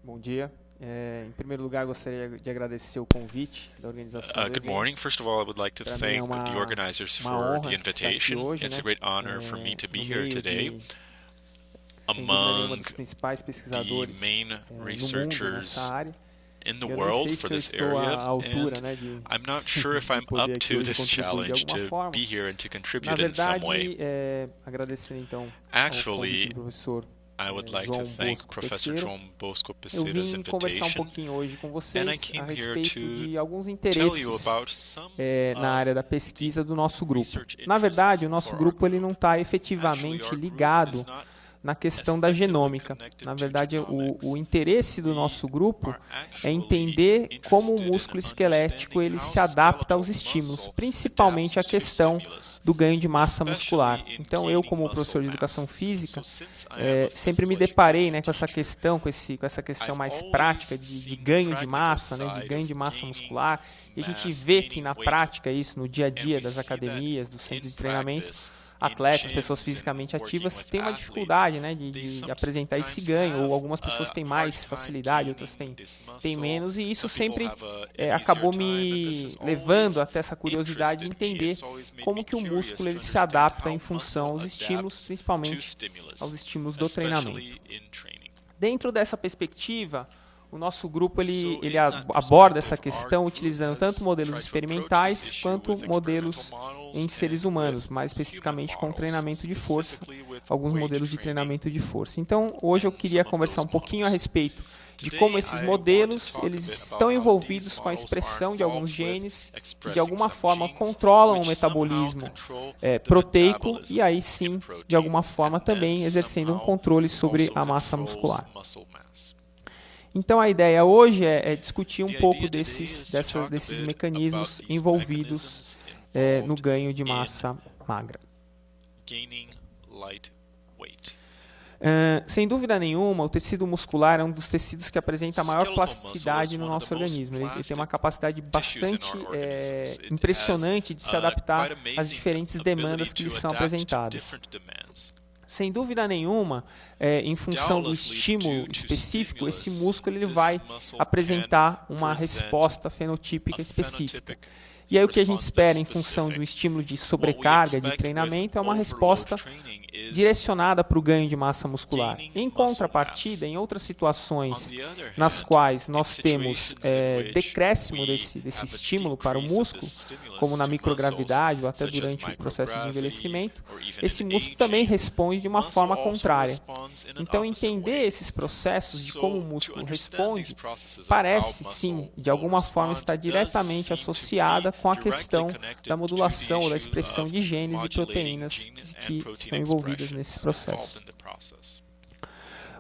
Bom dia. Em primeiro lugar, gostaria de agradecer o convite da organização do Good evento. morning. First of all, I would like to Para mim é thank the organizers uma for honra the estar aqui invitation. hoje, It's né? a great honor for me to be No here meio today de, sem dúvida nenhuma, among dos principais the pesquisadores main no mundo researchers nessa área. in the Eu nem world sei for se eu this estou area, à altura, and né, de I'm not sure if I'm poder up aqui to hoje this contribuir de challenge alguma to forma. be here and to Na contribute in some way. verdade, agradecer então ao Actually, convite do professor I would like João to thank Bosco Professor Pesseiro. João Bosco Eu Pesseira's vim conversar um invitation, pouquinho hoje com and I vocês a came here respeito to de alguns tell you interesses about some na área da of pesquisa do nosso grupo. research Na verdade, o interests nosso for our grupo ele não group. está Actually, efetivamente our group ligado is not na questão da effectively genômica. connected Na to verdade, genomics. o interesse do We nosso grupo are é actually entender como o interested músculo in esquelético ele understanding se how adapta aos skeletal estímulos, muscle principalmente a adapts to questão stimulus, do ganho de massa muscular. especially in Então, eu, gaining como muscle professor de mass. educação física, So since I am a sempre me physical deparei, né, com education essa teacher, questão, com essa questão I've mais always prática de seen the ganho de practical massa, né, de side ganho of de massa gaining muscular. E a gente mass, vê que gaining na weight, prática isso no dia a and dia we das see that academias, dos in centros de treinamento, practice, in atletas, pessoas gyms and fisicamente working ativas with têm uma athletes, dificuldade, né, they de apresentar esse sometimes ganho, ou have algumas pessoas a têm hard mais time facilidade, outras gaining têm this têm muscle. menos, e isso Some people sempre have an acabou easier time, and this me is levando always até essa curiosidade de interested me. entender It's always made como me que o curious músculo to ele se understand adapta how em função aos muscle estímulos, adapts to principalmente stimulus, aos estímulos do treinamento. especially in training. Dentro dessa perspectiva, o nosso grupo So, ele in that aborda essa perspective, questão our group utilizando has tanto modelos tried to approach experimentais this issue quanto with modelos experimental models em seres and humanos, with mais human especificamente com models, treinamento de força, specifically with alguns weight modelos de training. treinamento de força. Então, hoje eu queria some of conversar um those pouquinho a models. respeito de Today, como esses I modelos want to talk a eles bit about estão how envolvidos these com a models expressão are de alguns involved with genes que de expressing alguma some forma genes controlam o which metabolismo somehow control the proteico metabolism e aí in sim, de proteins alguma forma and também then exercendo um somehow controle sobre also a massa controls muscular. muscle mass. Então a ideia hoje é discutir um The pouco idea today is to talk a desses bit mecanismos about these envolvidos mechanisms no ganho de in massa magra. gaining light weight. Sem dúvida nenhuma, o tecido muscular é um dos tecidos que apresenta a maior plasticidade no nosso organismo. Ele tem uma capacidade bastante impressionante de se adaptar às diferentes demandas que lhe são apresentadas. Sem dúvida nenhuma, em função do estímulo específico, esse músculo ele vai apresentar uma resposta fenotípica específica. E aí o que a gente espera em função do estímulo de sobrecarga de treinamento é uma resposta direcionada para o ganho de massa muscular. Em contrapartida, em outras situações nas quais nós temos decréscimo desse estímulo para o músculo, como na microgravidade ou até durante o processo de envelhecimento, esse músculo também responde de uma forma contrária. Então, entender esses processos de como o músculo responde parece, sim, de alguma forma estar diretamente associada com a questão da modulação ou da expressão de genes e proteínas que estão envolvidas nesse processo.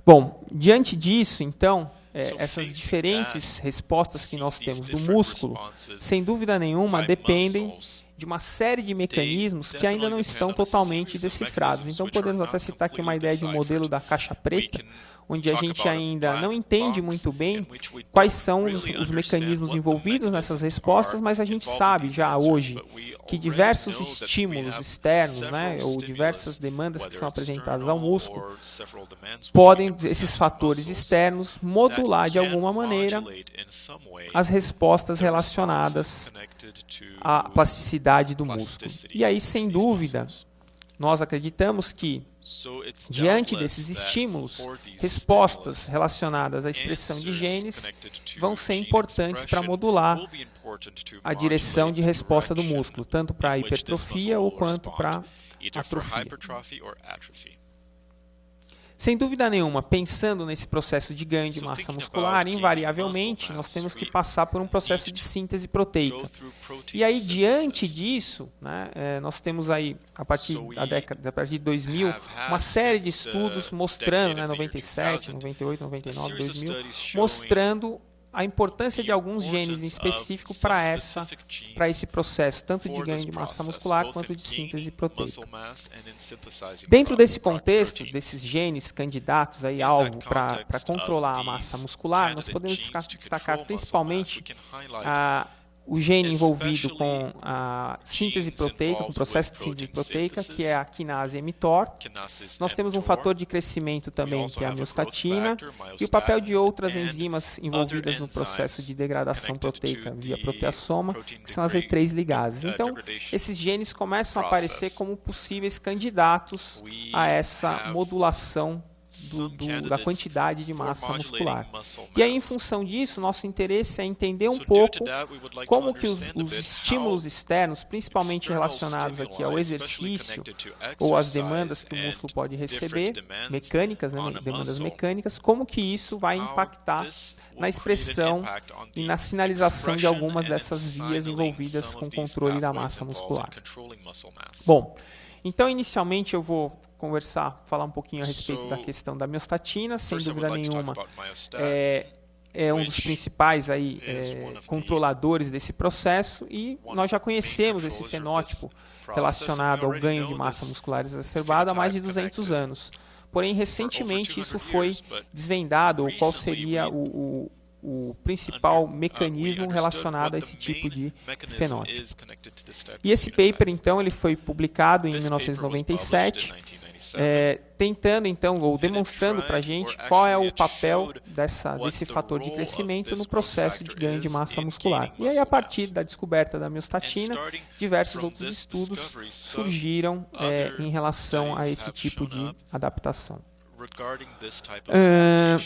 Bom, diante disso, então, essas diferentes respostas que nós temos do músculo, sem dúvida nenhuma, dependem de uma série de mecanismos que ainda não estão totalmente decifrados. Então, podemos até citar aqui uma ideia de um modelo da caixa preta, onde a gente ainda não entende muito bem quais são os mecanismos envolvidos nessas respostas, mas a gente sabe já hoje que diversos estímulos externos, né, ou diversas demandas que são apresentadas ao músculo, podem, esses fatores externos, modular de alguma maneira as respostas relacionadas à plasticidade do músculo. E aí, sem dúvida, nós acreditamos que, diante desses estímulos, respostas relacionadas à expressão de genes vão ser importantes para modular a direção de resposta do músculo, tanto para a hipertrofia ou quanto para a atrofia. Sem dúvida nenhuma, pensando nesse processo de ganho de massa muscular, invariavelmente nós temos que passar por um processo de síntese proteica. E aí, diante disso, né, nós temos aí, a partir de 2000, uma série de estudos mostrando, né, 97, 98, 99, 2000, mostrando a importância de alguns genes em específico para esse processo, tanto de ganho de massa muscular quanto de síntese proteica. Dentro desse contexto, desses genes candidatos aí alvo para controlar a massa muscular, nós podemos destacar principalmente o gene envolvido com a síntese proteica, com o processo de síntese proteica, que é a quinase mTOR. Nós temos um fator de crescimento também, que é a miostatina, e o papel de outras enzimas envolvidas no processo de degradação proteica via proteasoma, que são as E3 ligases. Então, esses genes começam a aparecer como possíveis candidatos a essa modulação da quantidade de massa muscular. E aí, em função disso, nosso interesse é entender um pouco como que os estímulos externos, principalmente relacionados aqui ao exercício ou às demandas que o músculo pode receber, mecânicas, né, demandas mecânicas, como que isso vai impactar na expressão e na sinalização de algumas dessas vias envolvidas com o controle da massa muscular. Bom, então, inicialmente eu vou falar um pouquinho a respeito da questão da miostatina. Sem dúvida nenhuma, é um dos principais aí, controladores desse processo, e nós já conhecemos esse fenótipo relacionado ao ganho de massa muscular exacerbada há mais de 200 anos. Porém, recentemente isso foi desvendado, ou qual seria o principal mecanismo relacionado a esse tipo de fenótipo. E esse paper, então, ele foi publicado em 1997, tentando, então, ou demonstrando para a gente qual é o papel desse fator de crescimento no processo de ganho de massa muscular. E aí, a partir da descoberta da miostatina, diversos outros estudos surgiram em relação a esse tipo de adaptação.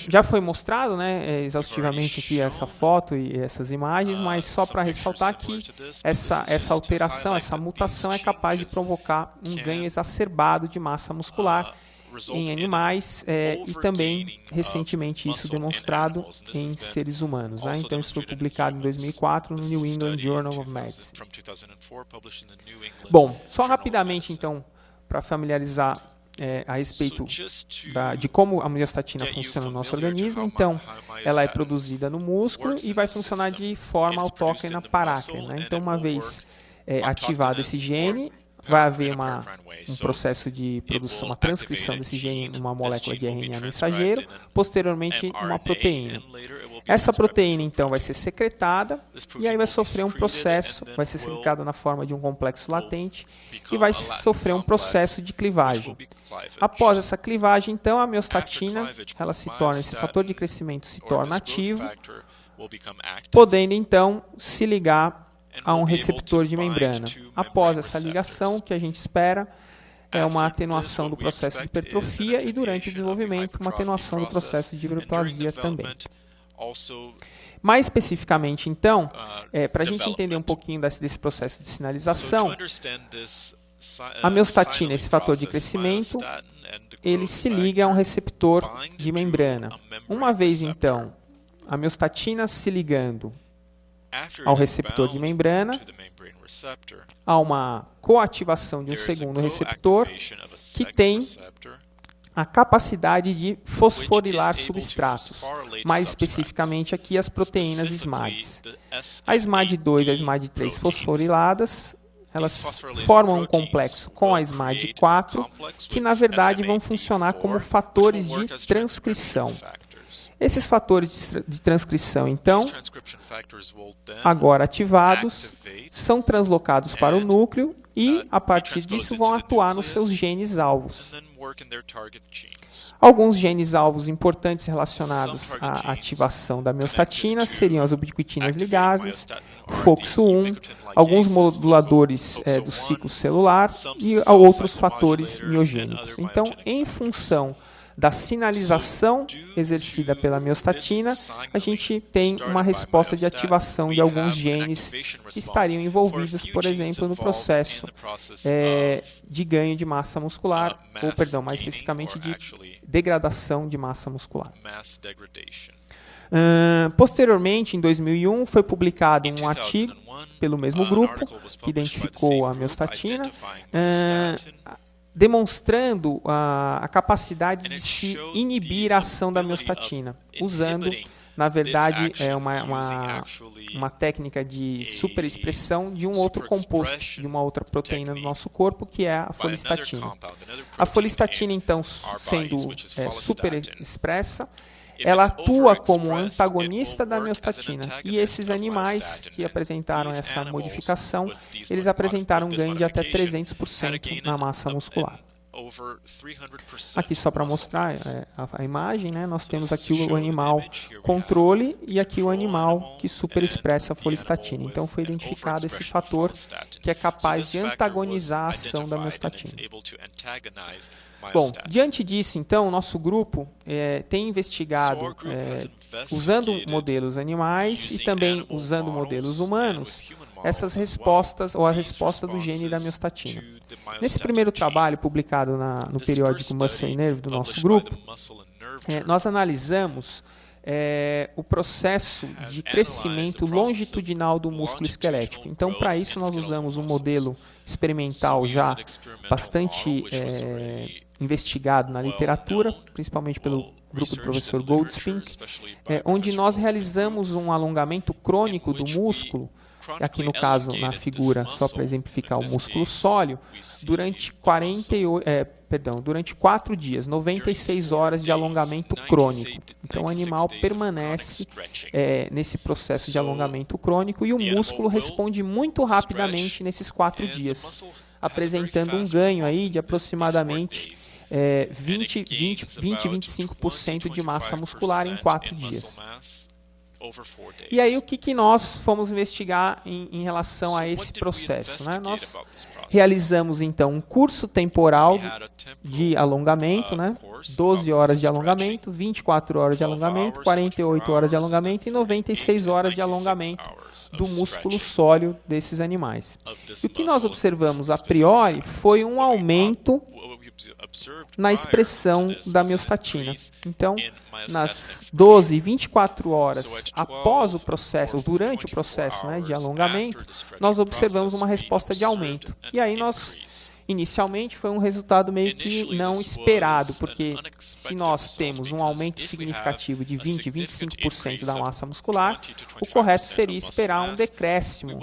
Já foi mostrado, né, exaustivamente aqui essa foto e essas imagens, mas só para ressaltar que essa alteração, essa mutação é capaz de provocar um ganho exacerbado de massa muscular em animais e também, recentemente, isso demonstrado em seres humanos. Né? Então, isso foi publicado em 2004 no New England Journal of Medicine. Bom, só rapidamente, então, para familiarizar a respeito de como a miostatina funciona no nosso organismo. Então, ela é produzida no músculo e vai funcionar de forma autócrina parácrina. Né? Então, uma vez ativado esse gene, vai haver um processo de produção, uma transcrição desse gene numa molécula de RNA mensageiro, posteriormente uma proteína. Essa proteína, então, vai ser secretada e aí vai sofrer um processo, vai ser secretada na forma de um complexo latente e vai sofrer um processo de clivagem. Após essa clivagem, então, a miostatina, esse fator de crescimento se torna ativo, podendo, então, se ligar a um receptor de membrana. Após essa ligação, o que a gente espera é uma atenuação do processo de hipertrofia e, durante o desenvolvimento, uma atenuação do processo de hiperplasia também. Mais especificamente, então, para a gente entender um pouquinho desse processo de sinalização, a miostatina, esse fator de crescimento, ele se liga a um receptor de membrana. Uma vez, então, a miostatina se ligando ao receptor de membrana, há uma coativação de um segundo receptor que tem a capacidade de fosforilar substratos, mais especificamente aqui as proteínas SMADs. A SMAD2 e a SMAD3 fosforiladas, elas formam um complexo com a SMAD4, que na verdade vão funcionar como fatores de transcrição. Esses fatores de transcrição, então, agora ativados, são translocados para o núcleo e, a partir disso, vão atuar nos seus genes alvos. Alguns genes alvos importantes relacionados à ativação da miostatina seriam as ubiquitinas ligases, FOXO1, alguns moduladores do ciclo celular e outros fatores miogênicos. Então, em função da sinalização exercida pela miostatina, a gente tem uma resposta de ativação de alguns genes que estariam envolvidos, por exemplo, no processo de ganho de massa muscular, mais especificamente de degradação de massa muscular. Posteriormente, em 2001, foi publicado um artigo pelo mesmo grupo que identificou a miostatina, demonstrando a capacidade de se inibir a ação da miostatina, usando, na verdade, uma técnica de superexpressão de um outro composto, de uma outra proteína do nosso corpo, que é a folistatina. A folistatina, então, sendo superexpressa, ela atua como antagonista da miostatina. E esses animais que apresentaram essa modificação, eles apresentaram um ganho de até 300% na massa muscular. Aqui só para mostrar a imagem, né, nós temos aqui o animal controle e aqui o animal que superexpressa a folistatina. Então foi identificado esse fator que é capaz de antagonizar a ação da miostatina. Bom, diante disso, então, o nosso grupo tem investigado, usando modelos animais e também usando modelos humanos, essas respostas, ou a resposta do gene da miostatina. Nesse primeiro trabalho, publicado no periódico Muscle and Nerve do nosso grupo, nós analisamos o processo de crescimento longitudinal do músculo esquelético. Então, para isso, nós usamos um modelo experimental já bastante investigado na literatura, principalmente pelo grupo do professor Goldspink, onde nós realizamos um alongamento crônico do músculo, aqui no caso, na figura, só para exemplificar o músculo sóleo, durante 4 dias, 96 horas de alongamento crônico. Então, o animal permanece nesse processo de alongamento crônico e o músculo responde muito rapidamente nesses 4 dias, apresentando um ganho aí de aproximadamente 20-25% de massa muscular em 4 dias. E aí, o que nós fomos investigar em relação a esse processo, né? Nós realizamos, então, um curso temporal de alongamento, né? 12 horas de alongamento, 24 horas de alongamento, 48 horas de alongamento e 96 horas de alongamento do músculo sóleo desses animais. E o que nós observamos a priori foi um aumento na expressão da miostatina. Então, nas 12 e 24 horas após o processo, durante o processo, né, de alongamento, nós observamos uma resposta de aumento. E aí inicialmente foi um resultado meio que não esperado, porque se nós temos um aumento significativo de 20-25% da massa muscular, o correto seria esperar um decréscimo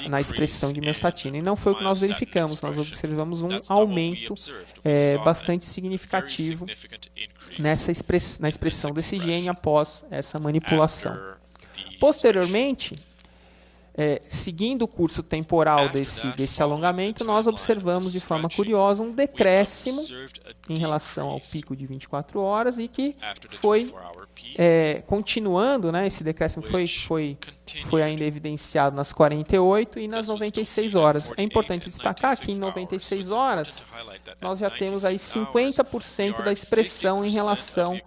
na expressão de miostatina. E não foi o que nós verificamos, nós observamos um aumento bastante significativo na expressão desse gene após essa manipulação. Posteriormente, seguindo o curso temporal desse alongamento, nós observamos de forma curiosa um decréscimo em relação ao pico de 24 horas e que foi continuando, né, esse decréscimo foi ainda evidenciado nas 48 e nas 96 horas. É importante destacar que em 96 horas nós já temos aí 50% da expressão em relação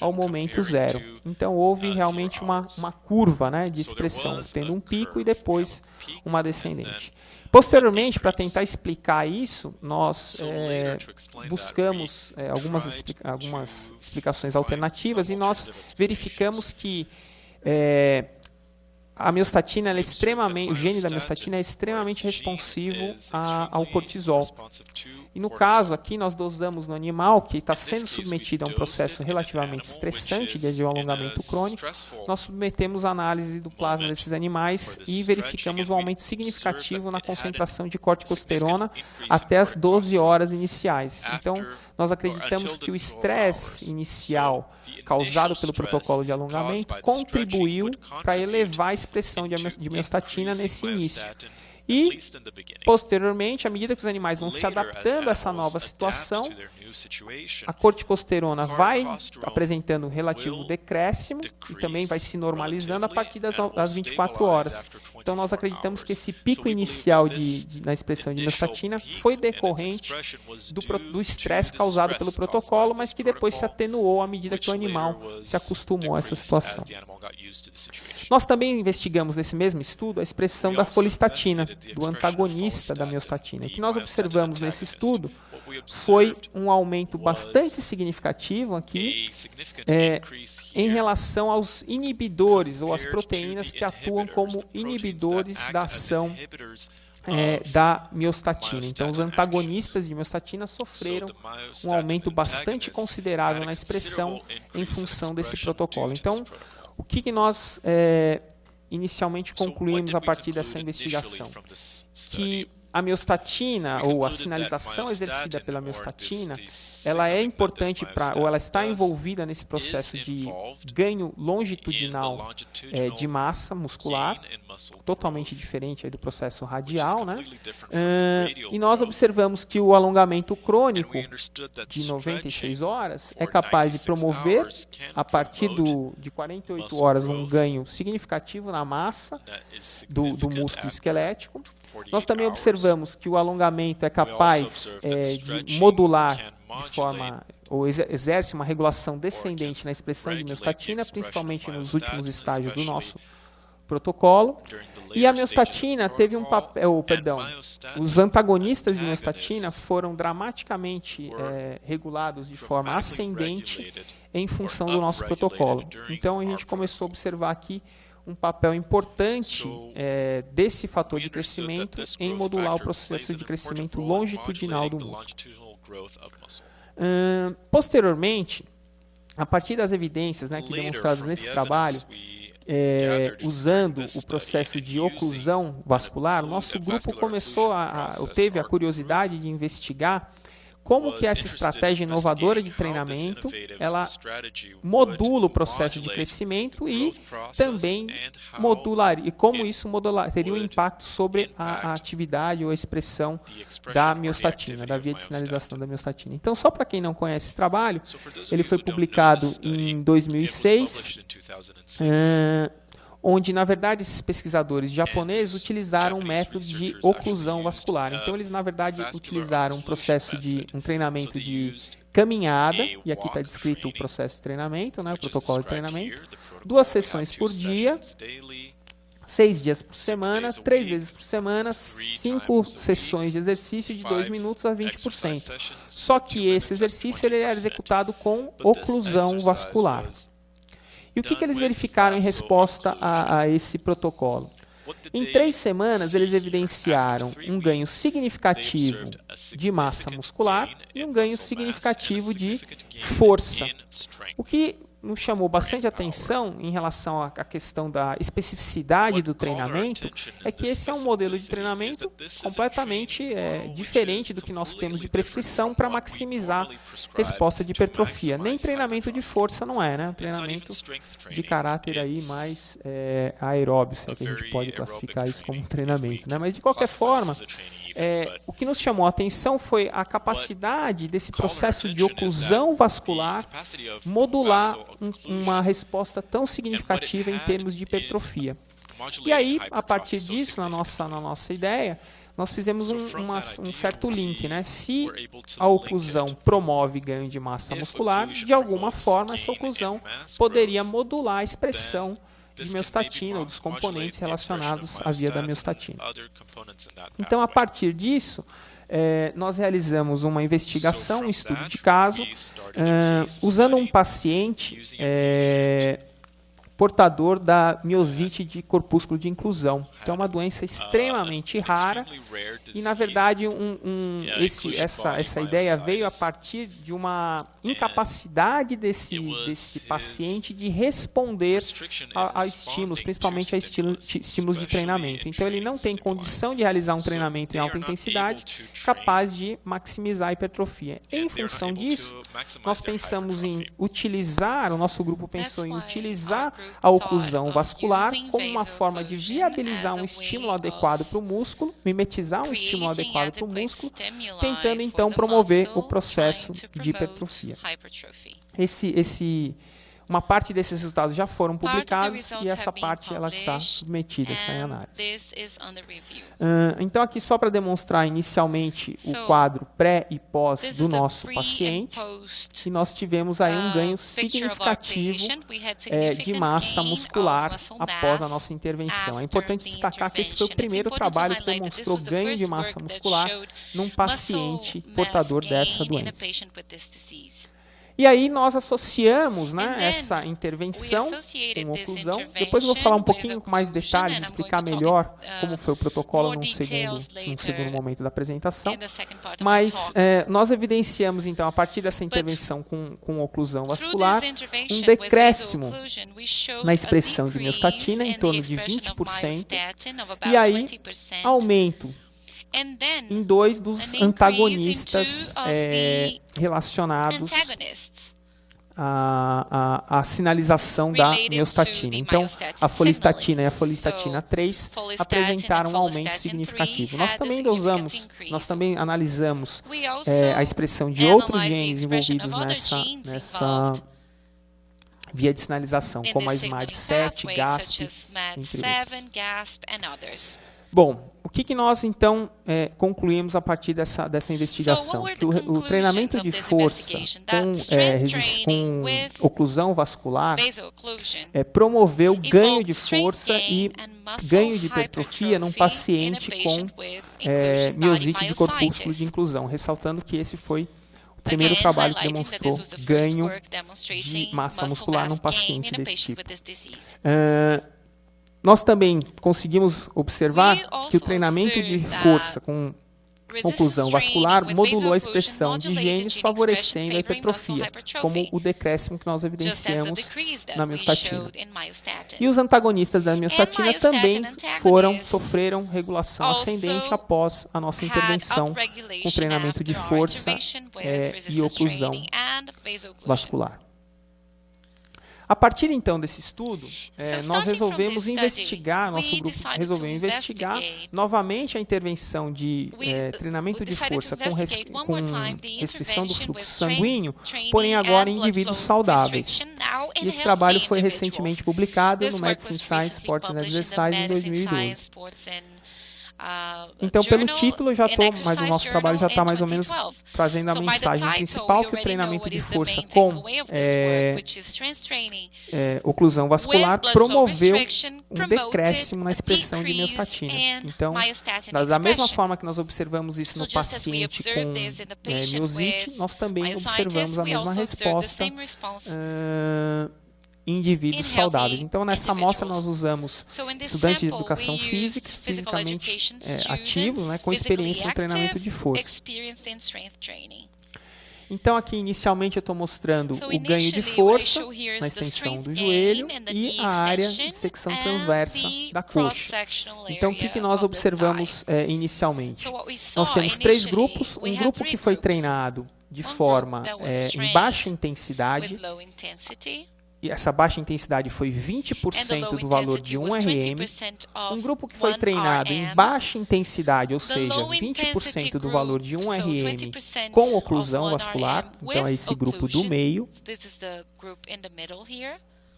ao momento zero. Então houve realmente uma curva, né, de expressão, tendo um pico e depois uma descendente. Posteriormente, para tentar explicar isso, nós buscamos algumas explicações alternativas e nós verificamos que a miostatina, o gene da miostatina é extremamente responsivo ao cortisol. E no caso aqui, nós dosamos no animal que está sendo submetido a um processo relativamente estressante de alongamento crônico, nós submetemos a análise do plasma desses animais e verificamos um aumento significativo na concentração de corticosterona até as 12 horas iniciais. Então, nós acreditamos que o estresse inicial causado pelo protocolo de alongamento contribuiu para elevar a expressão de miostatina nesse início. E, posteriormente, à medida que os animais vão se adaptando a essa nova situação, a corticosterona vai apresentando um relativo decréscimo e também vai se normalizando a partir das 24 horas. Então, nós acreditamos que esse pico inicial na expressão de miostatina foi decorrente do estresse causado pelo protocolo, mas que depois se atenuou à medida que o animal se acostumou a essa situação. Nós também investigamos nesse mesmo estudo a expressão da folistatina, do antagonista da miostatina. O que nós observamos nesse estudo foi um aumento bastante significativo aqui em relação aos inibidores ou às proteínas que atuam como inibidores da ação da miostatina. Então, os antagonistas de miostatina sofreram um aumento bastante considerável na expressão em função desse protocolo. Então, o que nós inicialmente concluímos a partir dessa investigação? Que a miostatina, ou a sinalização exercida pela miostatina, ela é importante ou ela está envolvida nesse processo de ganho longitudinal de massa muscular, totalmente diferente aí do processo radial, né? E nós observamos que o alongamento crônico de 96 horas é capaz de promover, a partir de 48 horas, um ganho significativo na massa do músculo esquelético. Nós também observamos que o alongamento é capaz de modular de forma, ou exerce uma regulação descendente na expressão de miostatina, principalmente nos últimos estágios do nosso protocolo. E a miostatina teve um papel, os antagonistas de miostatina foram dramaticamente regulados de forma ascendente em função do nosso protocolo. Então a gente começou a observar aqui um papel importante desse fator de crescimento em modular o processo de crescimento longitudinal do músculo. Posteriormente, a partir das evidências, né, que demonstradas nesse trabalho, usando o processo de oclusão vascular, o nosso grupo teve a curiosidade de investigar como que essa estratégia inovadora de treinamento, ela modula o processo de crescimento e também e como isso teria um impacto sobre a atividade ou a expressão da miostatina, da via de sinalização da miostatina. Então, só para quem não conhece esse trabalho, ele foi publicado em 2006, onde, na verdade, esses pesquisadores japoneses utilizaram um método de oclusão vascular. Então, eles, na verdade, utilizaram um treinamento de caminhada, e aqui está descrito o processo de treinamento, né, o protocolo de treinamento, 2 sessões por dia, 6 dias por semana, 3 vezes por semana, 5 sessões de exercício de 2 minutos a 20%. Só que esse exercício ele era executado com oclusão vascular. E o que eles verificaram em resposta a esse protocolo? Em 3 semanas, eles evidenciaram um ganho significativo de massa muscular e um ganho significativo de força. O que nos chamou bastante atenção em relação à questão da especificidade do treinamento é que esse é um modelo de treinamento completamente diferente do que nós temos de prescrição para maximizar resposta de hipertrofia. Nem treinamento de força não é, né? Treinamento de caráter aí mais aeróbio, se é que a gente pode classificar isso como um treinamento, né? Mas de qualquer forma, o que nos chamou a atenção foi a capacidade desse processo de oclusão vascular modular uma resposta tão significativa em termos de hipertrofia. E aí, a partir disso, na nossa ideia, nós fizemos um certo link, né? Se a oclusão promove ganho de massa muscular, de alguma forma essa oclusão poderia modular a expressão de miostatina ou dos componentes relacionados à via da miostatina. Então, a partir disso, nós realizamos uma investigação, um estudo de caso, usando um paciente portador da miosite de corpúsculo de inclusão. Então, é uma doença extremamente rara e, na verdade, essa ideia veio a partir de uma incapacidade desse paciente de responder a estímulos, principalmente a estímulos de treinamento. Então, ele não tem condição de realizar um treinamento em alta intensidade capaz de maximizar a hipertrofia. Em função disso, nós pensamos em utilizar, o nosso grupo pensou em utilizar a oclusão vascular como uma forma de viabilizar um estímulo adequado para o músculo, mimetizar um estímulo adequado para o músculo, tentando então promover o processo de hipertrofia. Uma parte desses resultados já foram publicados e essa parte ela está submetida, está em análise. Então, aqui só para demonstrar inicialmente o quadro pré e pós do nosso paciente, e nós tivemos aí um ganho significativo de massa muscular após a nossa intervenção. É importante destacar que esse foi o primeiro trabalho que demonstrou ganho de massa muscular num paciente portador dessa doença. E aí nós associamos, né, essa intervenção com oclusão. Depois eu vou falar um pouquinho com mais detalhes, explicar melhor como foi o protocolo num segundo momento da apresentação. Mas nós evidenciamos, então, a partir dessa intervenção com oclusão vascular, um decréscimo na expressão de miostatina em torno de 20%, e aí aumento em 2 dos antagonistas relacionados à sinalização da miostatina. Então, a folistatina e a folistatina 3 apresentaram um aumento significativo. Nós também analisamos a expressão de outros genes envolvidos nessa via de sinalização, como a SMAD7, GASP, entre outros. Bom, o que nós com concluímos a partir dessa investigação? Que o treinamento de força com oclusão vascular promoveu ganho de força e ganho de hipertrofia num paciente com miosite de corpúsculo de inclusão, ressaltando que esse foi o primeiro trabalho que demonstrou ganho de massa muscular num paciente desse tipo. Nós também conseguimos observar que o treinamento de força com oclusão vascular modulou a expressão de genes favorecendo a hipertrofia, como o decréscimo que nós evidenciamos na miostatina. E os antagonistas da miostatina também sofreram regulação ascendente após a nossa intervenção com treinamento de força e oclusão vascular. A partir, então, desse estudo, nós resolvemos investigar, nosso grupo resolveu investigar novamente a intervenção de treinamento de força com restrição do fluxo sanguíneo, porém agora em indivíduos saudáveis. E esse trabalho foi recentemente publicado no Medicine Science Sports and Exercise em 2012. Então, pelo título, mas o nosso trabalho já está mais ou menos trazendo a mensagem principal, que o treinamento de força com oclusão vascular promoveu um decréscimo na expressão de miostatina. Então, da mesma forma que nós observamos isso no paciente com miosite, nós também observamos a mesma resposta indivíduos saudáveis. Então, nessa amostra, nós usamos estudantes de educação física, fisicamente ativos, com experiência no treinamento de força. Então, aqui, inicialmente, eu estou mostrando o ganho de força na extensão do joelho e a área de secção transversa da coxa. Então, o que nós observamos inicialmente? Nós temos 3 grupos. Um grupo que foi treinado de forma em baixa intensidade. E essa baixa intensidade foi 20% do valor de 1 RM. Um grupo que foi treinado em baixa intensidade, ou seja, 20% do valor de 1 RM com oclusão vascular, então é esse grupo do meio,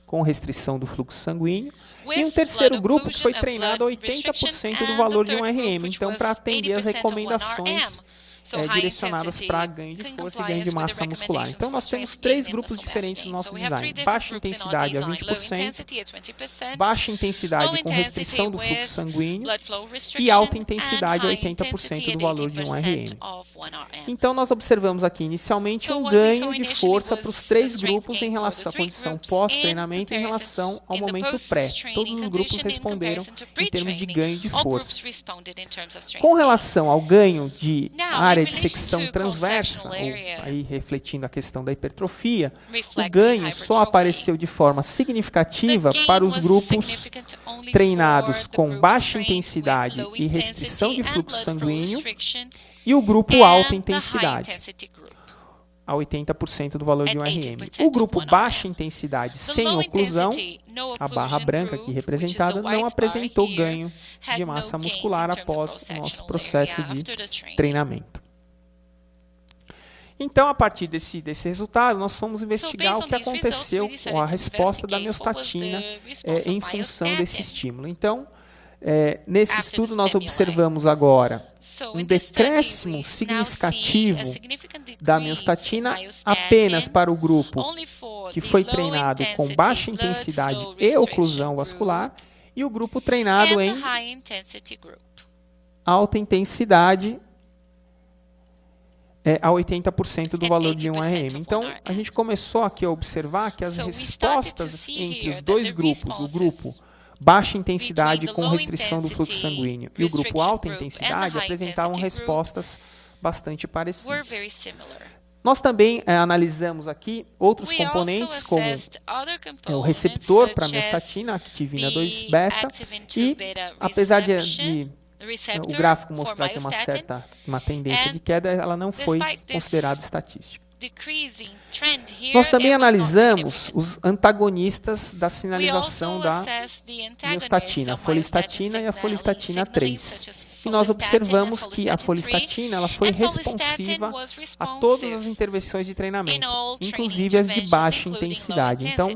com restrição do fluxo sanguíneo. E um terceiro grupo que foi treinado a 80% do valor de 1 RM, então para atender as recomendações direcionadas para ganho de força e ganho de massa muscular. Então, nós temos 3 grupos diferentes no nosso design. Baixa intensidade a 20%, baixa intensidade com restrição do fluxo sanguíneo e alta intensidade a 80% do valor de 1 RM. Então, nós observamos aqui inicialmente um ganho de força para os 3 grupos em relação à condição pós-treinamento em relação ao momento pré. Todos os grupos responderam em termos de ganho de força. Com relação ao ganho de área de secção transversa, ou aí refletindo a questão da hipertrofia, o ganho só apareceu de forma significativa para os grupos treinados com baixa intensidade e restrição de fluxo sanguíneo e o grupo alta intensidade, a 80% do valor de 1 RM. O grupo baixa intensidade sem oclusão, a barra branca aqui representada, não apresentou ganho de massa muscular após o nosso processo de treinamento. Então, a partir desse resultado, nós fomos investigar o que aconteceu com a resposta da miostatina em função desse estímulo. Então, nesse estudo, nós observamos agora um decréscimo significativo da miostatina apenas para o grupo que foi treinado com baixa intensidade e oclusão vascular e o grupo treinado em alta intensidade a 80% do valor de 1 RM. Então, a gente começou aqui a observar que as respostas entre os 2 grupos, o grupo baixa intensidade com restrição do fluxo sanguíneo e o grupo alta intensidade, apresentavam respostas bastante parecidas. Nós também analisamos aqui outros componentes, como o receptor para miostatina, activina 2-beta, e apesar de o gráfico mostrar que uma tendência de queda, ela não foi considerada estatística. Nós também analisamos os antagonistas da sinalização da miostatina, a folistatina e a folistatina 3. E nós observamos que a folistatina ela foi responsiva a todas as intervenções de treinamento, inclusive as de baixa intensidade. Então,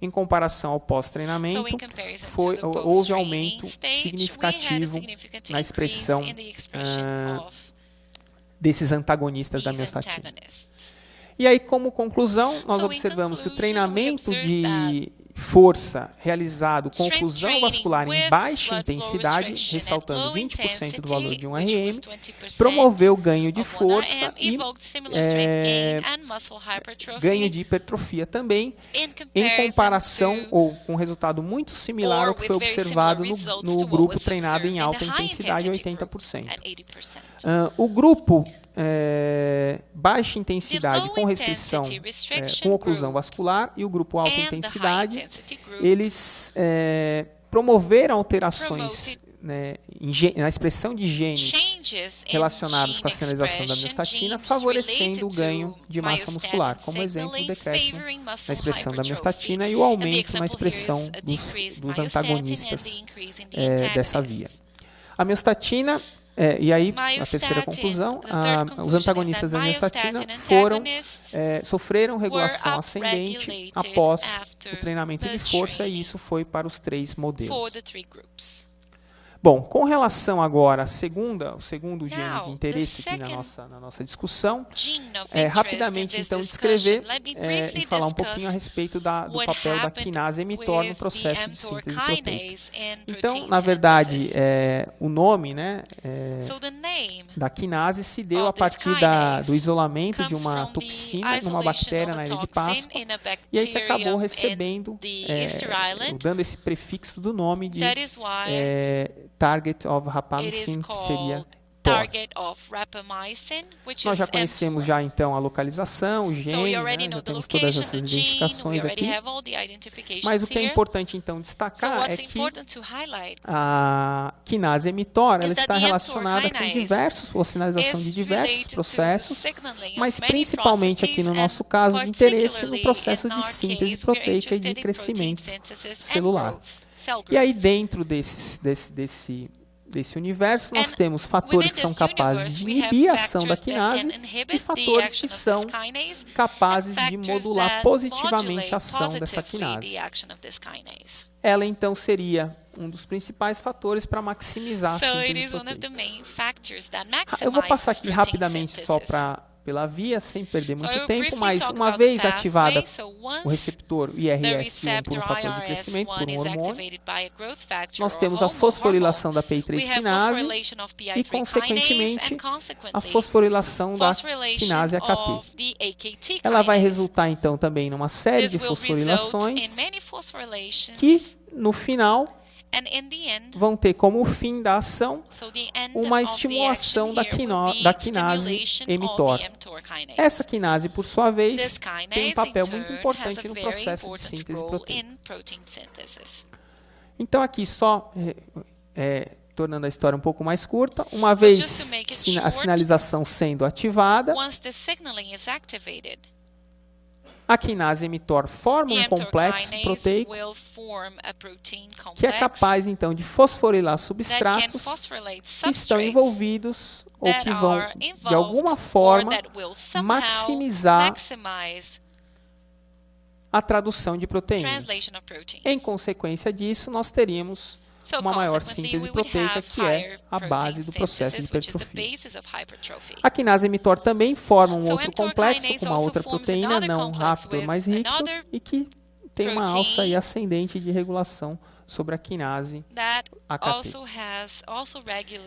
em comparação ao pós-treinamento, houve aumento significativo na expressão desses antagonistas da miostatina. E aí, como conclusão, nós observamos que o treinamento de força realizado com oclusão vascular em baixa intensidade, ressaltando 20% do valor de 1 RM, promoveu ganho de força e ganho de hipertrofia também, em comparação ou com um resultado muito similar ao que foi observado no grupo treinado em alta intensidade, 80%. O grupo baixa intensidade com restrição, com oclusão vascular, e o grupo alta intensidade, eles promoveram alterações na expressão de genes relacionados com a sinalização da miostatina, favorecendo o ganho de massa muscular, como exemplo, o decréscimo na expressão da miostatina e o aumento na expressão dos antagonistas dessa via. A miostatina, e aí, a terceira conclusão, os antagonistas da miostatina sofreram regulação ascendente após o treinamento de força, e isso foi para os 3 modelos. Bom, com relação agora ao segundo gene de interesse aqui na nossa discussão, rapidamente então descrever e falar um pouquinho a respeito do papel da quinase mTOR no processo de síntese proteica. Então, na verdade, o nome da quinase se deu a partir do isolamento de uma toxina numa bactéria na ilha de Páscoa, e aí que acabou recebendo, dando esse prefixo do nome de Target of Rapamycin, que seria Nós já conhecemos então a localização, o gene, já temos todas essas identificações aqui. Mas o que é importante então destacar é que a quinase mTOR ela está relacionada com sinalização de diversos processos, mas principalmente aqui no nosso caso de interesse no processo de síntese proteica e de crescimento celular. E aí dentro desse universo, nós temos fatores que são capazes de inibir a ação da quinase e fatores que são capazes de modular positivamente a ação dessa quinase. Ela, então, seria um dos principais fatores para maximizar a síntese proteica. Eu vou passar aqui rapidamente só pela via, sem perder muito tempo, mas uma vez ativada o receptor IRS1 por um fator de crescimento, por um hormônio, nós temos a fosforilação da PI3 quinase e, consequentemente, a fosforilação da quinase AKT. Ela vai resultar, então, também numa série de fosforilações que, no final, vão ter como fim da ação uma estimulação da quinase mTOR. Essa quinase, por sua vez, tem um papel muito importante no processo de síntese proteica. Então, aqui só tornando a história um pouco mais curta, uma vez a sinalização sendo ativada, a quinase mTOR forma um complexo proteico que é capaz, então, de fosforilar substratos que estão envolvidos ou que vão, de alguma forma, maximizar a tradução de proteínas. Em consequência disso, nós teríamos uma maior síntese proteica, que é a base do processo de hipertrofia. A quinase mTOR também forma um outro complexo com uma outra proteína, não raptor, mas rictor, e que tem uma alça ascendente de regulação sobre a quinase AKT.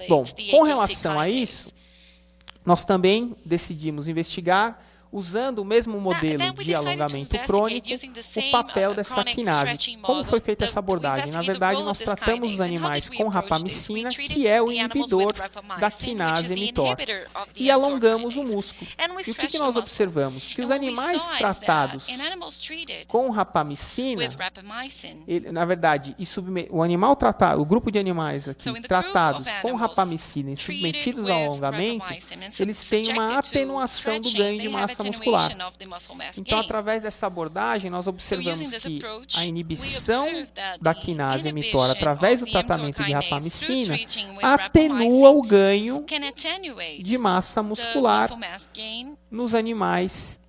Bom, com relação a isso, nós também decidimos investigar usando o mesmo modelo de alongamento crônico, o papel dessa quinase. Como foi feita essa abordagem? Na verdade, nós tratamos os animais com rapamicina, que é o inibidor da quinase mTOR, e alongamos o músculo. E o que nós observamos? Que os animais tratados com rapamicina, na verdade, o animal tratado, o grupo de animais aqui tratados com rapamicina e submetidos ao alongamento, eles têm uma atenuação do ganho de massa muscular. Então, através dessa abordagem, nós observamos que a inibição da quinase mTOR através do tratamento de rapamicina atenua o ganho de massa muscular nos animais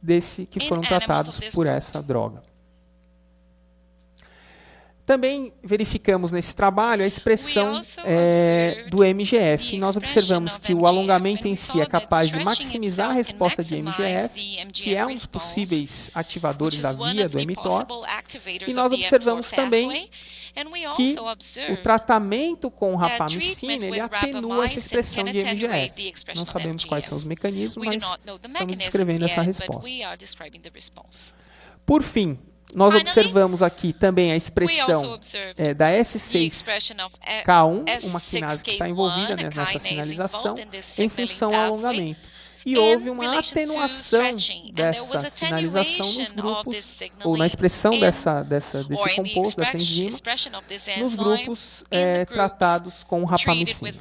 que foram tratados por essa droga. Também verificamos nesse trabalho a expressão do MGF. E nós observamos que o alongamento em si é capaz de maximizar a resposta de MGF, que é um dos possíveis ativadores da via do mTOR. E nós observamos também que o tratamento com rapamicina ele atenua essa expressão de MGF. Não sabemos quais são os mecanismos, mas estamos descrevendo essa resposta. Por fim, nós observamos aqui também a expressão da S6K1, uma quinase que está envolvida nessa sinalização, em função ao alongamento. E houve uma atenuação dessa sinalização nos grupos, ou na expressão desse composto, dessa enzima, nos grupos tratados com rapamicina.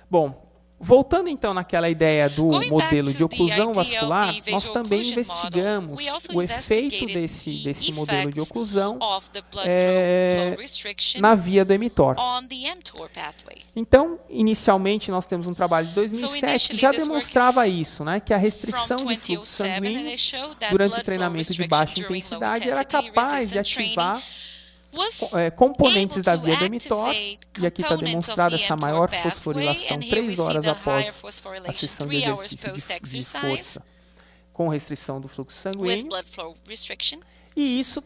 Bom, voltando então naquela ideia do modelo de oclusão vascular, nós também investigamos o efeito desse modelo de oclusão na via do mTOR. Então, inicialmente, nós temos um trabalho de 2007 que já demonstrava isso, né, que a restrição de fluxo sanguíneo durante o treinamento de baixa intensidade era capaz de ativar componentes da via do mTOR, e aqui está demonstrada essa maior fosforilação 3 horas após a sessão de exercício de força com restrição do fluxo sanguíneo. E isso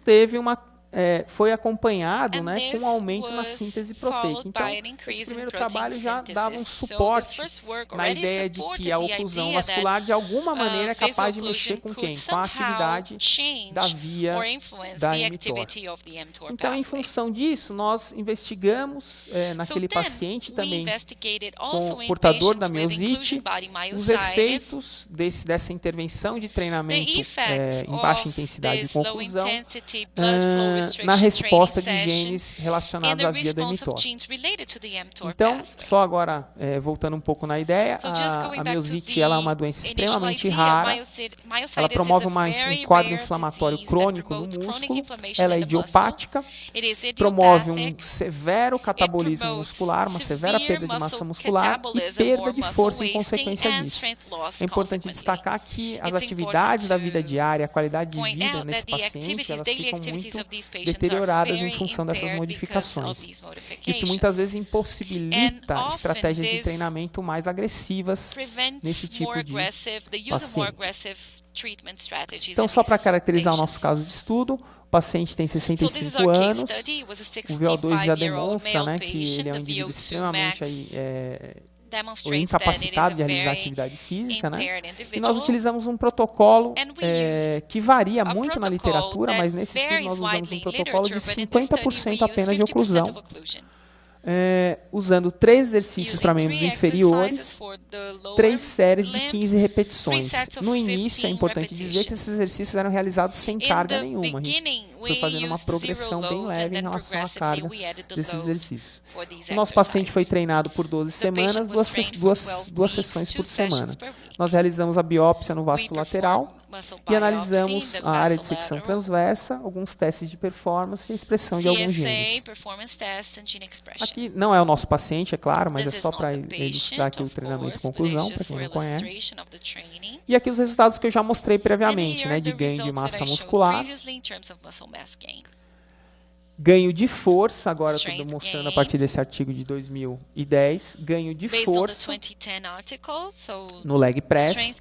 foi acompanhado com um aumento na síntese proteica. Então, esse primeiro trabalho já dava um suporte na ideia de que a oclusão vascular, de alguma maneira, é capaz de mexer com quem? Com a atividade da via da mTOR. Então, em função disso, nós investigamos naquele paciente também com portador da miosite os efeitos dessa intervenção de treinamento em baixa intensidade com oclusão na resposta de genes relacionados à via do mTOR. Então, só agora, voltando um pouco na ideia, a miosite ela é uma doença extremamente rara, ela promove um quadro inflamatório crônico no músculo, ela é idiopática, promove um severo catabolismo muscular, uma severa perda de massa muscular e perda de força em consequência disso. É importante destacar que as atividades da vida diária, a qualidade de vida nesse paciente, elas ficam muito deterioradas em função dessas modificações, e que muitas vezes impossibilita estratégias de treinamento mais agressivas nesse tipo de paciente. Então, só para caracterizar o nosso caso de estudo, o paciente tem 65 anos, o VO2 já demonstra que ele é um indivíduo extremamente incapacitado de realizar atividade física, e nós utilizamos um protocolo que varia muito na literatura, mas nesse estudo nós usamos um protocolo de 50% apenas de oclusão, usando 3 exercícios para membros inferiores, 3 séries de 15 repetições. No início, é importante dizer que esses exercícios eram realizados sem carga nenhuma. A gente foi fazendo uma progressão bem leve em relação à carga desses exercícios. O nosso paciente foi treinado por 12 semanas, duas sessões por semana. Nós realizamos a biópsia no vasto lateral e analisamos a área de secção transversa, alguns testes de performance e a expressão de alguns genes. Aqui não é o nosso paciente, é claro, mas é só para ilustrar aqui o treinamento e conclusão, para quem não conhece. E aqui os resultados que eu já mostrei previamente, de ganho de massa muscular, ganho de força, agora estou mostrando a partir desse artigo de 2010, ganho de força no leg press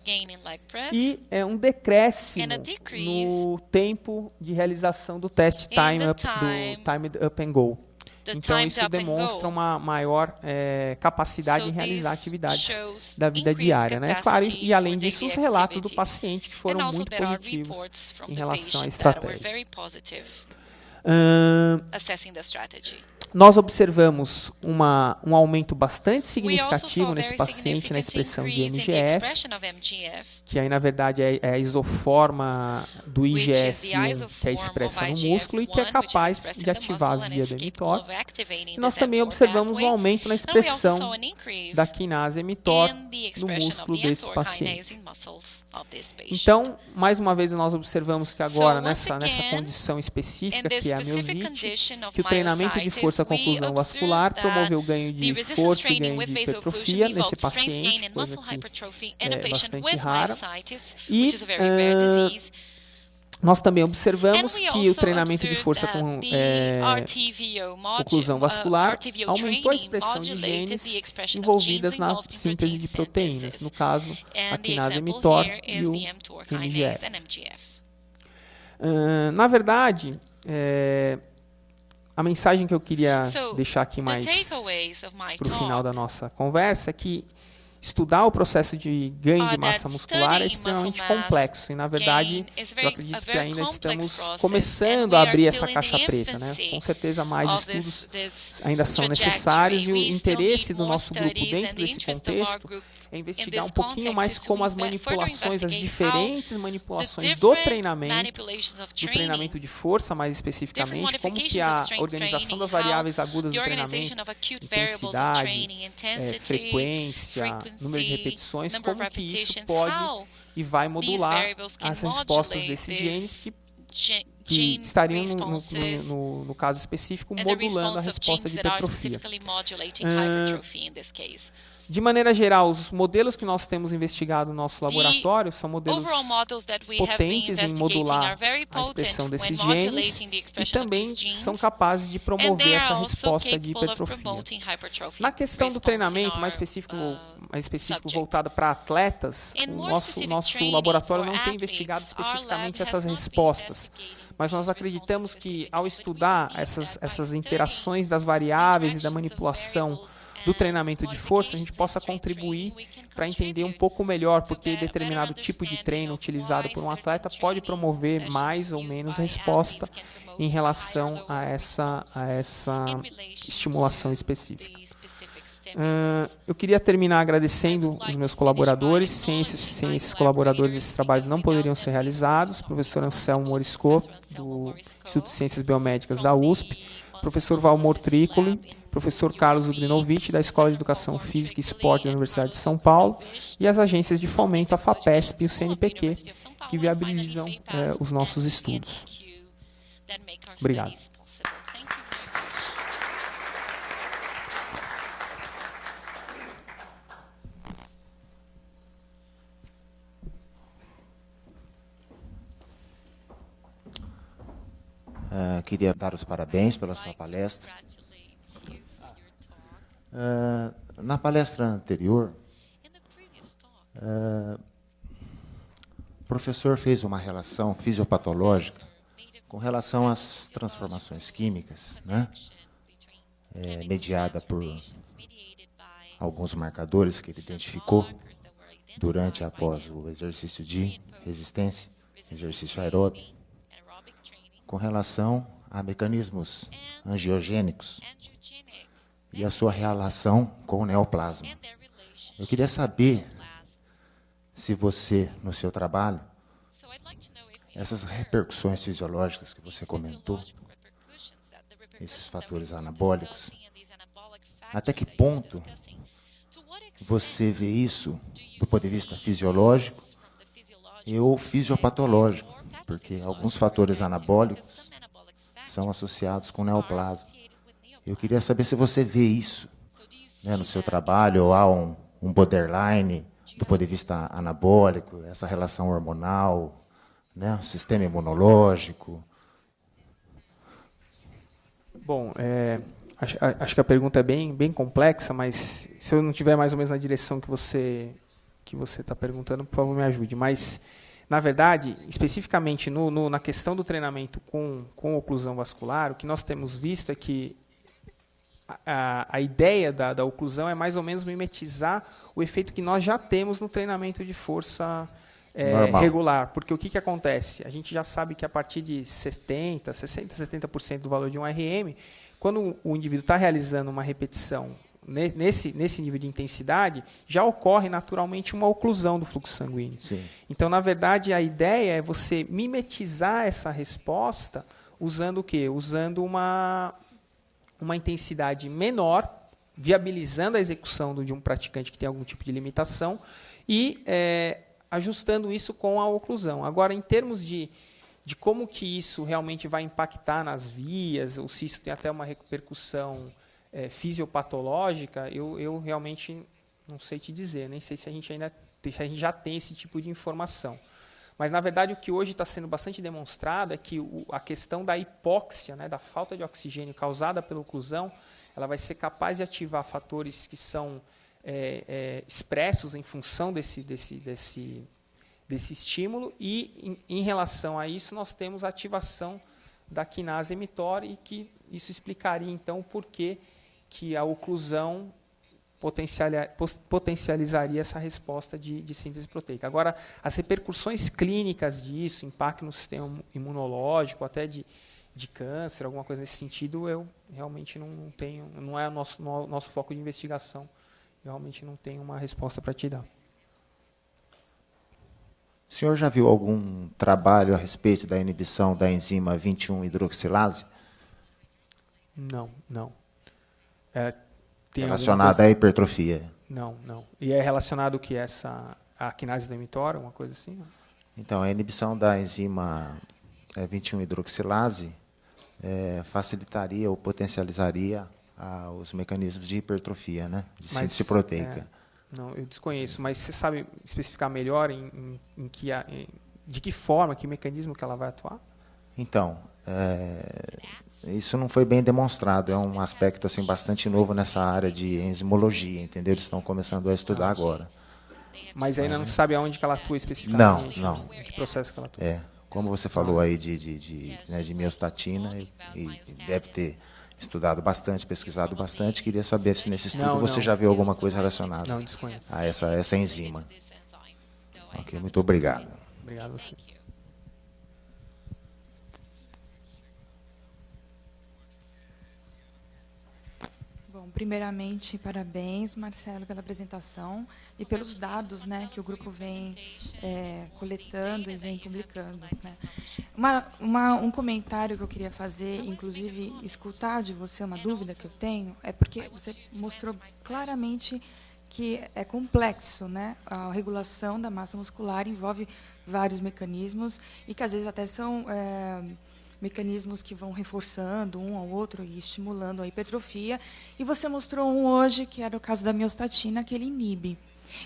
e um decréscimo no tempo de realização do teste Timed Up and Go. Então, isso demonstra uma maior capacidade em realizar atividades da vida diária, né? Claro, e além disso, os relatos do paciente que foram muito positivos em relação à estratégia. Nós observamos um aumento bastante significativo nesse paciente na expressão de MGF, que aí, na verdade, é a isoforma do IGF-1 que é expressa no músculo e que é capaz de ativar a via do mTOR. E nós também observamos um aumento na expressão da quinase mTOR no músculo desse paciente. Então, mais uma vez, nós observamos que agora, nessa condição específica, que é a miosite, que o treinamento de força com oclusão vascular promoveu ganho de força e ganho de hipertrofia nesse paciente, coisa que é bastante rara. E nós também observamos que o treinamento de força com oclusão vascular aumentou a expressão de genes envolvidas na síntese de proteínas, no caso, a quinase mTOR e o MGF. Na verdade, a mensagem que eu queria deixar aqui mais para o final da nossa conversa é que estudar o processo de ganho de massa muscular é extremamente complexo e, na verdade, eu acredito que ainda estamos começando a abrir essa caixa preta, né? Com certeza mais estudos ainda são necessários e o interesse do nosso grupo dentro desse contexto é investigar um pouquinho mais como as manipulações, as diferentes manipulações do treinamento de força, mais especificamente, como que a organização das variáveis agudas do treinamento, intensidade, frequência, número de repetições, como que isso pode e vai modular as respostas desses genes que estariam, no caso específico, modulando a resposta de hipertrofia. De maneira geral, os modelos que nós temos investigado no nosso laboratório são modelos potentes em modular a expressão desses genes e também são capazes de promover essa resposta de hipertrofia. Na questão do treinamento, mais específico voltado para atletas, o nosso laboratório não tem investigado especificamente essas respostas, mas nós acreditamos que, ao estudar essas interações das variáveis e da manipulação do treinamento de força, a gente possa contribuir para entender um pouco melhor porque determinado tipo de treino utilizado por um atleta pode promover mais ou menos resposta em relação a essa estimulação específica. Eu queria terminar agradecendo os meus colaboradores. Sem esses colaboradores, esses trabalhos não poderiam ser realizados. Professor Anselmo Morisco, do Instituto de Ciências Biomédicas da USP, professor Valmor Tricoli, professor Carlos Ubrinovich, da Escola de Educação Física e Esporte da Universidade de São Paulo, e as agências de fomento, a FAPESP e o CNPq, que viabilizam os nossos estudos. Obrigado. Queria dar os parabéns pela sua palestra. Na palestra anterior, o professor fez uma relação fisiopatológica com relação às transformações químicas, né? Mediada por alguns marcadores que ele identificou durante e após o exercício de resistência, exercício aeróbico, com relação a mecanismos angiogênicos e a sua relação com o neoplasma. Eu queria saber se você, no seu trabalho, essas repercussões fisiológicas que você comentou, esses fatores anabólicos, até que ponto você vê isso do ponto de vista fisiológico ou fisiopatológico? Porque alguns fatores anabólicos são associados com neoplasma. Eu queria saber se você vê isso, né, no seu trabalho, ou há um borderline do ponto de vista anabólico, essa relação hormonal, né, o sistema imunológico. Bom, acho que a pergunta é bem complexa, mas se eu não estiver mais ou menos na direção que você está perguntando, por favor, me ajude. Mas, na verdade, especificamente na questão do treinamento com oclusão vascular, o que nós temos visto é que a ideia da oclusão é mais ou menos mimetizar o efeito que nós já temos no treinamento de força regular. Porque o que acontece? A gente já sabe que a partir de 60%, 70% do valor de um RM, quando o indivíduo está realizando uma repetição nesse nível de intensidade, já ocorre naturalmente uma oclusão do fluxo sanguíneo. Sim. Então, na verdade, a ideia é você mimetizar essa resposta usando o quê? Usando uma intensidade menor, viabilizando a execução de um praticante que tem algum tipo de limitação e ajustando isso com a oclusão. Agora, em termos de como que isso realmente vai impactar nas vias, ou se isso tem até uma repercussão fisiopatológica, eu realmente não sei te dizer, nem sei se a gente já tem esse tipo de informação. Mas, na verdade, o que hoje está sendo bastante demonstrado é que a questão da hipóxia, né, da falta de oxigênio causada pela oclusão, ela vai ser capaz de ativar fatores que são expressos em função desse estímulo e, em relação a isso, nós temos a ativação da quinase emitor e que isso explicaria, então, por que a oclusão potencializaria essa resposta de síntese proteica. Agora, as repercussões clínicas disso, impacto no sistema imunológico, até de câncer, alguma coisa nesse sentido, eu realmente não tenho, não é o nosso foco de investigação, eu realmente não tenho uma resposta para te dar. O senhor já viu algum trabalho a respeito da inibição da enzima 21-hidroxilase? Não. Relacionada à hipertrofia? Não. E é relacionado o que? A quinase do emitor, uma coisa assim? Então, a inibição da enzima 21-hidroxilase facilitaria ou potencializaria os mecanismos de hipertrofia, né? De síntese proteica. Não, eu desconheço, mas você sabe especificar melhor de que forma, que mecanismo que ela vai atuar? Então, isso não foi bem demonstrado, é um aspecto assim, bastante novo nessa área de enzimologia, entendeu? Eles estão começando a estudar agora. Mas ainda não se sabe aonde que ela atua especificamente? Não. Em que processo que ela atua? Como você falou aí de miostatina, e deve ter estudado bastante, pesquisado bastante, queria saber se nesse estudo você já viu alguma coisa relacionada a essa enzima. Ok, muito obrigado. Obrigado a você. Bom, primeiramente, parabéns, Marcelo, pela apresentação e pelos dados, né, que o grupo vem coletando e vem publicando, né. Um comentário que eu queria fazer, inclusive escutar de você uma dúvida que eu tenho, é porque você mostrou claramente que é complexo, né? A regulação da massa muscular envolve vários mecanismos e que às vezes até são mecanismos que vão reforçando um ao outro e estimulando a hipertrofia. E você mostrou um hoje, que era o caso da miostatina, que ele inibe.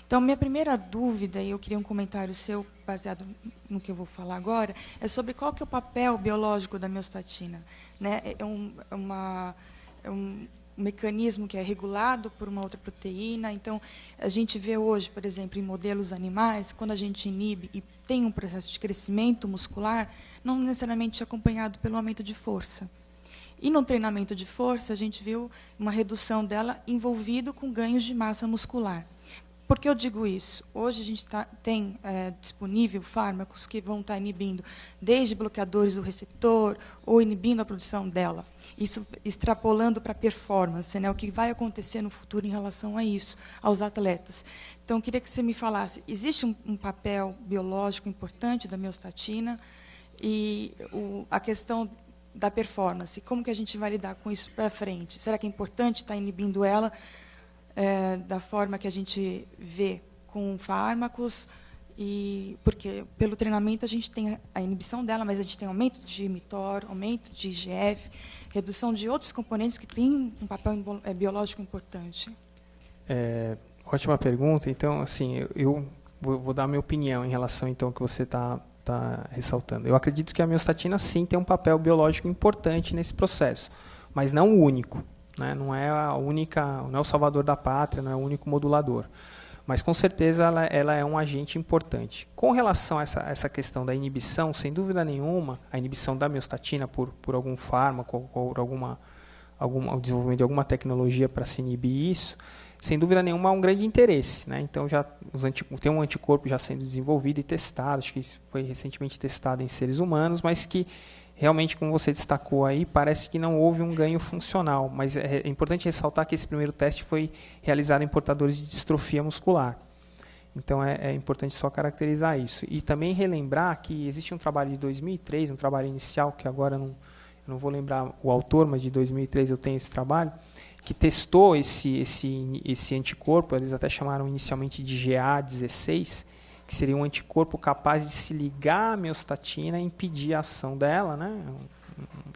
Então, minha primeira dúvida, e eu queria um comentário seu, baseado no que eu vou falar agora, é sobre qual que é o papel biológico da miostatina, né? É um mecanismo que é regulado por uma outra proteína. Então, a gente vê hoje, por exemplo, em modelos animais, quando a gente inibe e tem um processo de crescimento muscular, não necessariamente acompanhado pelo aumento de força. E no treinamento de força, a gente viu uma redução dela envolvido com ganhos de massa muscular. Por que eu digo isso? Hoje a gente tem disponível fármacos que vão estar inibindo desde bloqueadores do receptor ou inibindo a produção dela. Isso extrapolando para a performance, né? O que vai acontecer no futuro em relação a isso, aos atletas. Então, eu queria que você me falasse, existe um papel biológico importante da miostatina e a questão da performance, como que a gente vai lidar com isso para frente? Será que é importante estar inibindo ela da forma que a gente vê com fármacos, porque pelo treinamento a gente tem a inibição dela, mas a gente tem aumento de mTOR, aumento de IGF, redução de outros componentes que têm um papel biológico importante. Ótima pergunta. Então, assim, eu vou dar a minha opinião em relação então ao que você está ressaltando. Eu acredito que a miostatina, sim, tem um papel biológico importante nesse processo, mas não o único. Né? Não é o salvador da pátria, não é o único modulador. Mas, com certeza, ela é um agente importante. Com relação a essa questão da inibição, sem dúvida nenhuma, a inibição da miostatina por algum fármaco ou por o desenvolvimento de alguma tecnologia para se inibir isso, sem dúvida nenhuma há um grande interesse, né? Então tem um anticorpo já sendo desenvolvido e testado, acho que isso foi recentemente testado em seres humanos, mas que realmente, como você destacou aí, parece que não houve um ganho funcional, mas é importante ressaltar que esse primeiro teste foi realizado em portadores de distrofia muscular. Então é importante só caracterizar isso. E também relembrar que existe um trabalho de 2003, um trabalho inicial, que agora eu não vou lembrar o autor, mas de 2003 eu tenho esse trabalho, que testou esse anticorpo, eles até chamaram inicialmente de GA16, que seria um anticorpo capaz de se ligar à miostatina e impedir a ação dela, né?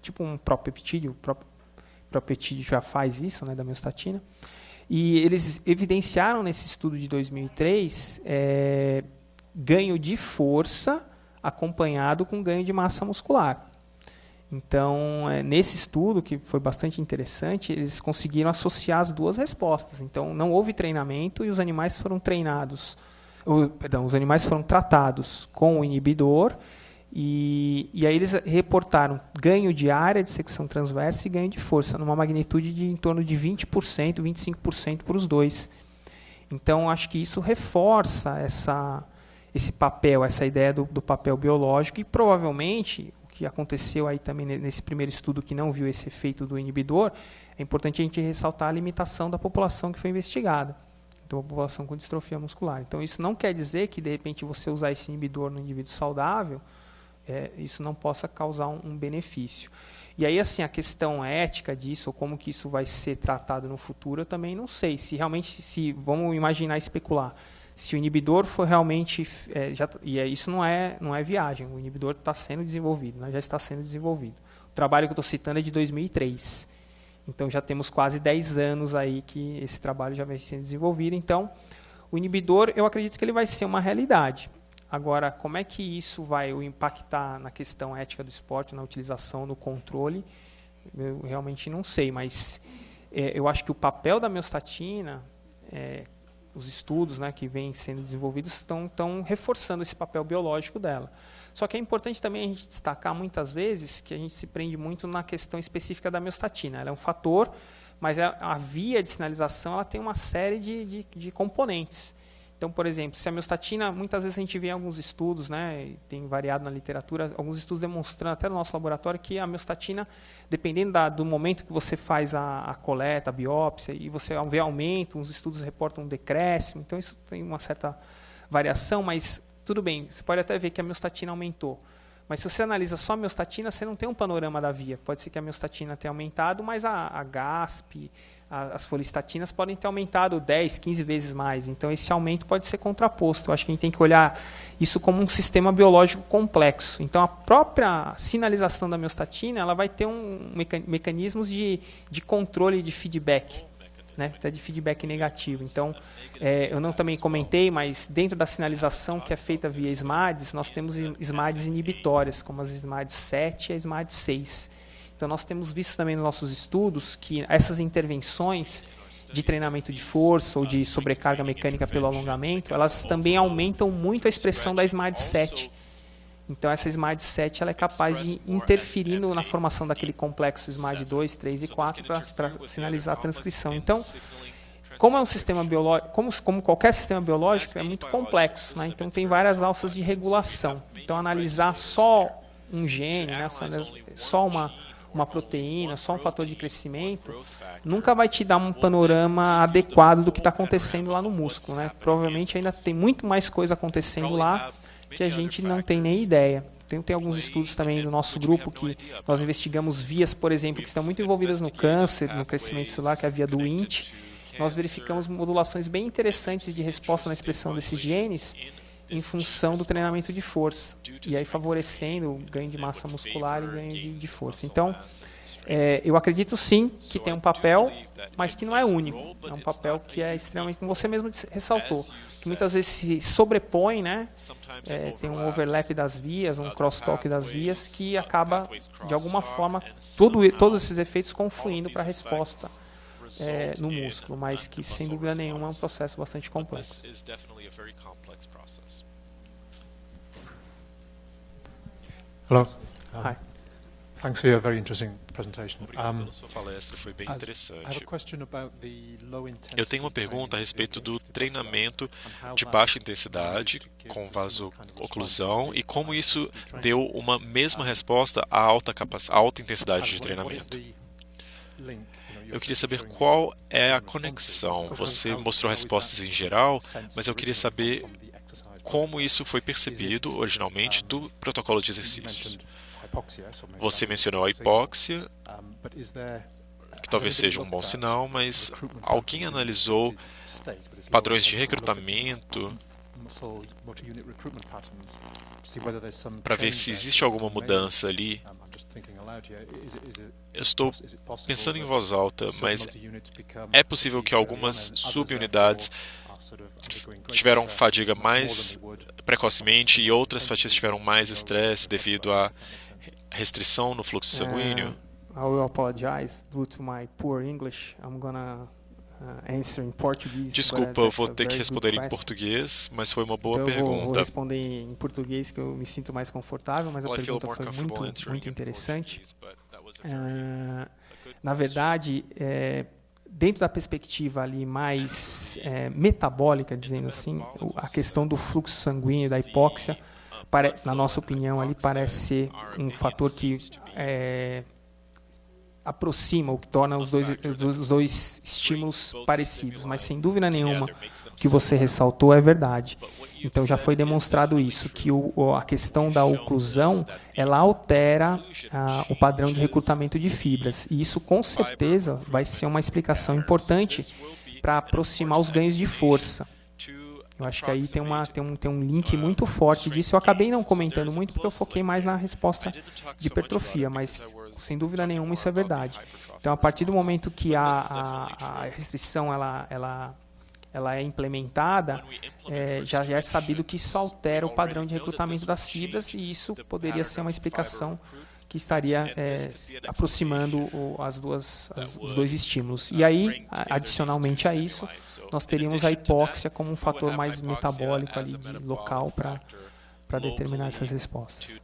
Tipo um propeptídeo, o propeptídeo já faz isso, né, da miostatina. E eles evidenciaram nesse estudo de 2003 ganho de força acompanhado com ganho de massa muscular. Então, nesse estudo, que foi bastante interessante, eles conseguiram associar as duas respostas. Então, não houve treinamento e os animais foram os animais foram tratados com o inibidor e aí eles reportaram ganho de área de secção transversa e ganho de força, numa magnitude de em torno de 20%, 25% para os dois. Então, acho que isso reforça esse papel, essa ideia do papel biológico e provavelmente o que aconteceu aí também nesse primeiro estudo que não viu esse efeito do inibidor, é importante a gente ressaltar a limitação da população que foi investigada. Então, a população com distrofia muscular. Então, isso não quer dizer que, de repente, você usar esse inibidor no indivíduo saudável, isso não possa causar um benefício. E aí, assim, a questão ética disso, ou como que isso vai ser tratado no futuro, eu também não sei. Se realmente, vamos imaginar, especular, se o inibidor for realmente... isso não é viagem, o inibidor está sendo desenvolvido, né, já está sendo desenvolvido. O trabalho que eu estou citando é de 2003. Então, já temos quase 10 anos aí que esse trabalho já vem sendo desenvolvido. Então, o inibidor, eu acredito que ele vai ser uma realidade. Agora, como é que isso vai impactar na questão ética do esporte, na utilização, no controle, eu realmente não sei. Mas eu acho que o papel da miostatina, os estudos, né, que vêm sendo desenvolvidos estão reforçando esse papel biológico dela. Só que é importante também a gente destacar muitas vezes que a gente se prende muito na questão específica da miostatina. Ela é um fator, mas a via de sinalização ela tem uma série de componentes. Então, por exemplo, se a miostatina, muitas vezes a gente vê em alguns estudos, né, tem variado na literatura, alguns estudos demonstrando, até no nosso laboratório, que a miostatina, dependendo do momento que você faz a coleta, a biópsia, e você vê aumento, uns estudos reportam um decréscimo, então isso tem uma certa variação, mas tudo bem, você pode até ver que a miostatina aumentou. Mas se você analisa só a miostatina, você não tem um panorama da via. Pode ser que a miostatina tenha aumentado, mas a GASP, as folistatinas podem ter aumentado 10, 15 vezes mais. Então, esse aumento pode ser contraposto. Eu acho que a gente tem que olhar isso como um sistema biológico complexo. Então, a própria sinalização da miostatina ela vai ter mecanismos de controle de feedback, né, até de feedback negativo. Então, eu não também comentei, mas dentro da sinalização que é feita via SMADs, nós temos SMADs inibitórias, como as SMADs 7 e a SMAD 6. Então, nós temos visto também nos nossos estudos que essas intervenções de treinamento de força ou de sobrecarga mecânica pelo alongamento, elas também aumentam muito a expressão da SMAD 7. Então, essa SMAD 7 ela é capaz de interferir na formação daquele complexo SMAD 2, 3 e 4 para sinalizar a transcrição. Então, como é um sistema biológico, como qualquer sistema biológico, é muito complexo, né? Então, tem várias alças de regulação. Então, analisar só um gene, né? Só uma proteína, só um fator de crescimento, nunca vai te dar um panorama adequado do que está acontecendo lá no músculo, né? Provavelmente ainda tem muito mais coisa acontecendo lá que a gente não tem nem ideia. Tem alguns estudos também do nosso grupo que nós investigamos vias, por exemplo, que estão muito envolvidas no câncer, no crescimento celular, que é a via do Wnt. Nós verificamos modulações bem interessantes de resposta na expressão desses genes em função do treinamento de força, e aí favorecendo o ganho de massa muscular e ganho de força. Então, eu acredito sim que tem um papel, mas que não é único. É um papel que é extremamente, como você mesmo ressaltou, que muitas vezes se sobrepõe, né? Tem um overlap das vias, um crosstalk das vias, que acaba, de alguma forma, todos esses efeitos confluindo para a resposta no músculo, mas que, sem dúvida nenhuma, é um processo bastante complexo. Hello. Hi. Thanks for your very interesting presentation. Obrigado pela sua palestra, foi bem interessante. Eu tenho uma pergunta a respeito do treinamento de baixa intensidade com vaso-oclusão e como isso deu uma mesma resposta à alta intensidade de treinamento. Eu queria saber qual é a conexão. Você mostrou respostas em geral, mas eu queria saber como isso foi percebido originalmente do protocolo de exercícios. Você mencionou a hipóxia, que talvez seja um bom sinal, mas alguém analisou padrões de recrutamento para ver se existe alguma mudança ali? Eu estou pensando em voz alta, mas é possível que algumas subunidades tiveram fadiga mais precocemente e outras fatias tiveram mais estresse devido à restrição no fluxo sanguíneo? I will apologize due to my poor English. I'm gonna answer in Portuguese. Desculpa, eu vou ter que responder em português, mas foi uma boa pergunta. Eu vou responder em português que eu me sinto mais confortável, mas a pergunta foi muito interessante. Na verdade, dentro da perspectiva ali mais metabólica, dizendo assim, a questão do fluxo sanguíneo, da hipóxia, na nossa opinião, ali parece ser um fator que aproxima, o que torna os dois estímulos parecidos, mas sem dúvida nenhuma o que você ressaltou é verdade. Então já foi demonstrado isso, que a questão da oclusão, ela altera o padrão de recrutamento de fibras, e isso com certeza vai ser uma explicação importante para aproximar os ganhos de força. Eu acho que aí tem um link muito forte disso. Eu acabei não comentando muito porque eu foquei mais na resposta de hipertrofia, mas sem dúvida nenhuma isso é verdade. Então, a partir do momento que a restrição ela é implementada, já é sabido que isso altera o padrão de recrutamento das fibras, e isso poderia ser uma explicação que estaria aproximando os dois estímulos. E aí, adicionalmente a isso, nós teríamos a hipóxia como um fator mais metabólico ali, local, para determinar essas respostas.